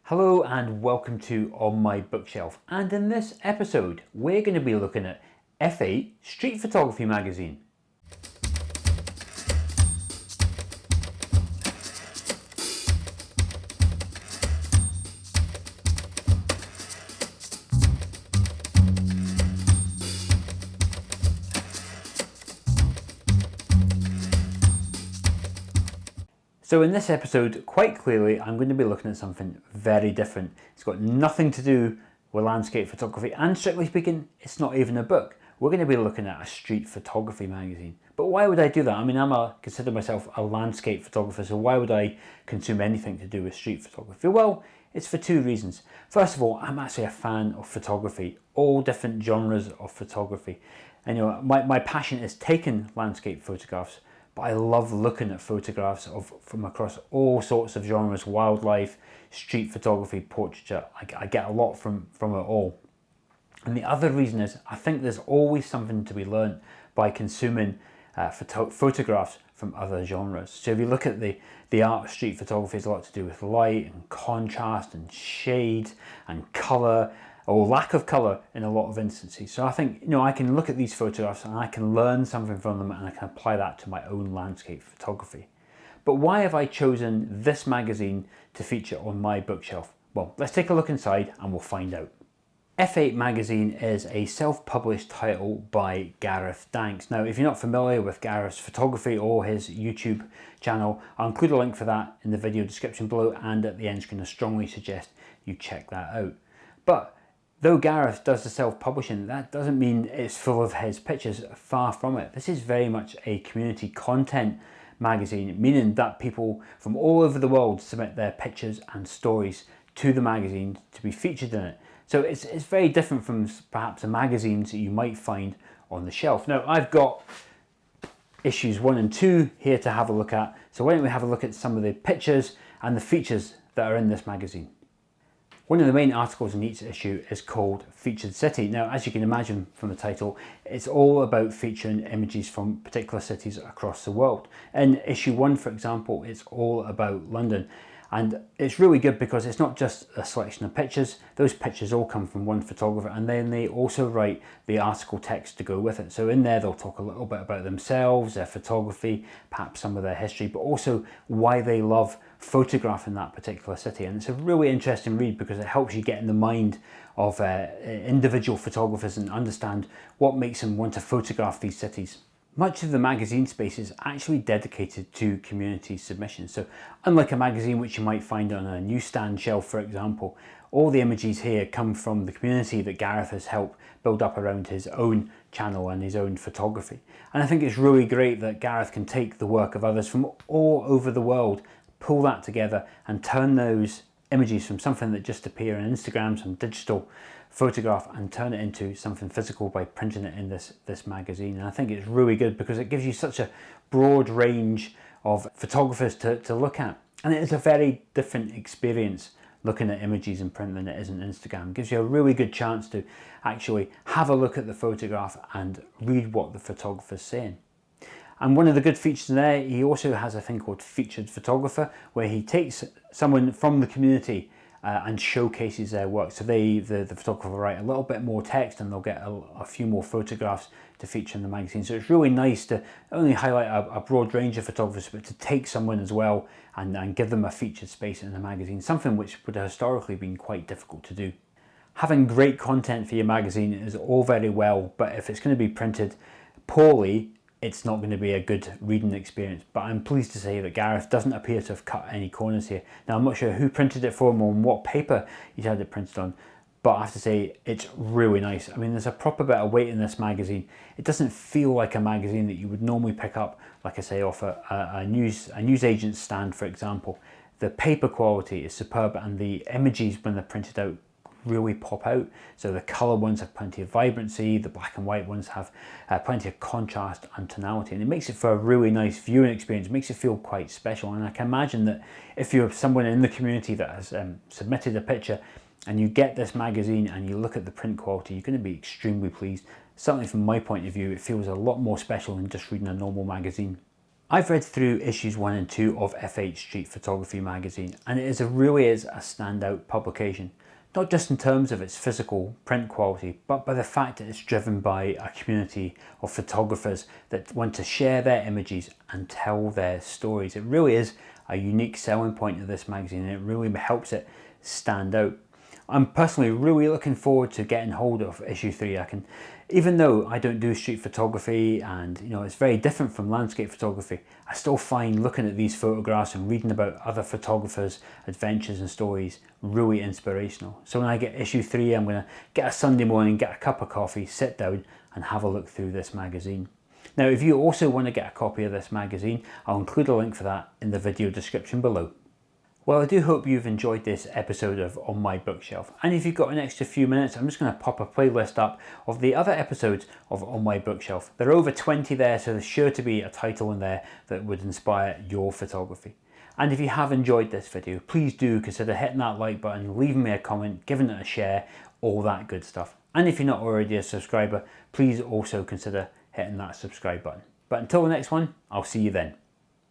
Hello and welcome to On My Bookshelf, and in this episode we're going to be looking at F8 Street Photography magazine. So in this episode, quite clearly, I'm going to be looking at something very different. It's got nothing to do with landscape photography, and strictly speaking, it's not even a book. We're going to be looking at a street photography magazine. But why would I do that? I mean, consider myself a landscape photographer, so why would I consume anything to do with street photography? Well, it's for two reasons. First of all, I'm actually a fan of photography, all different genres of photography. And my passion is taking landscape photographs, but I love looking at photographs from across all sorts of genres: wildlife, street photography, portraiture. I get a lot from it all. And the other reason is I think there's always something to be learned by consuming photographs from other genres. So if you look at the art of street photography, it's a lot to do with light and contrast and shade and colour, or lack of colour in a lot of instances. So I think, I can look at these photographs and I can learn something from them, and I can apply that to my own landscape photography. But why have I chosen this magazine to feature on my bookshelf? Well, let's take a look inside and we'll find out. F8 magazine is a self-published title by Gareth Danks. Now, if you're not familiar with Gareth's photography or his YouTube channel, I'll include a link for that in the video description below, and at the end screen I strongly suggest you check that out. But though Gareth does the self-publishing, that doesn't mean it's full of his pictures. Far from it. This is very much a community content magazine, meaning that people from all over the world submit their pictures and stories to the magazine to be featured in it. So it's very different from perhaps the magazines that you might find on the shelf. Now, I've got issues 1 and 2 here to have a look at. So why don't we have a look at some of the pictures and the features that are in this magazine. One of the main articles in each issue is called Featured City. Now, as you can imagine from the title, it's all about featuring images from particular cities across the world. In issue 1, for example, it's all about London. And it's really good because it's not just a selection of pictures. Those pictures all come from one photographer, and then they also write the article text to go with it. So in there they'll talk a little bit about themselves, their photography, perhaps some of their history, but also why they love photographing that particular city. And it's a really interesting read because it helps you get in the mind of individual photographers and understand what makes them want to photograph these cities. Much of the magazine space is actually dedicated to community submissions. So unlike a magazine which you might find on a newsstand shelf, for example, all the images here come from the community that Gareth has helped build up around his own channel and his own photography. And I think it's really great that Gareth can take the work of others from all over the world, pull that together and turn those images from something that just appear on Instagram, some digital photograph, and turn it into something physical by printing it in this magazine. And I think it's really good because it gives you such a broad range of photographers to look at. And it is a very different experience looking at images in print than it is on Instagram. It gives you a really good chance to actually have a look at the photograph and read what the photographer's saying. And one of the good features there, he also has a thing called Featured Photographer, where he takes someone from the community and showcases their work. So the photographer will write a little bit more text and they'll get a few more photographs to feature in the magazine. So it's really nice to not only highlight a broad range of photographers, but to take someone as well and give them a featured space in the magazine, something which would have historically been quite difficult to do. Having great content for your magazine is all very well, but if it's going to be printed poorly, it's not going to be a good reading experience. But I'm pleased to say that Gareth doesn't appear to have cut any corners here. Now, I'm not sure who printed it for him or on what paper he's had it printed on, but I have to say it's really nice. I mean, there's a proper bit of weight in this magazine. It doesn't feel like a magazine that you would normally pick up, like I say, off a newsagent's stand, for example. The paper quality is superb, and the images when they're printed out really pop out. So the colour ones have plenty of vibrancy, the black and white ones have plenty of contrast and tonality, and it makes it for a really nice viewing experience. It makes it feel quite special, and I can imagine that if you're someone in the community that has submitted a picture and you get this magazine and you look at the print quality, you're going to be extremely pleased. Certainly from my point of view, it feels a lot more special than just reading a normal magazine. I've read through issues 1 and 2 of FH Street Photography magazine, and it really is a standout publication. Not just in terms of its physical print quality, but by the fact that it's driven by a community of photographers that want to share their images and tell their stories. It really is a unique selling point of this magazine, and it really helps it stand out. I'm personally really looking forward to getting hold of issue 3. Even though I don't do street photography and it's very different from landscape photography, I still find looking at these photographs and reading about other photographers' adventures and stories really inspirational. So when I get issue 3, I'm going to get a Sunday morning, get a cup of coffee, sit down and have a look through this magazine. Now, if you also want to get a copy of this magazine, I'll include a link for that in the video description below. Well, I do hope you've enjoyed this episode of On My Bookshelf, and if you've got an extra few minutes, I'm just going to pop a playlist up of the other episodes of On My Bookshelf. There are over 20 there, so there's sure to be a title in there that would inspire your photography. And if you have enjoyed this video, please do consider hitting that like button, leaving me a comment, giving it a share, all that good stuff. And if you're not already a subscriber, please also consider hitting that subscribe button. But until the next one, I'll see you then.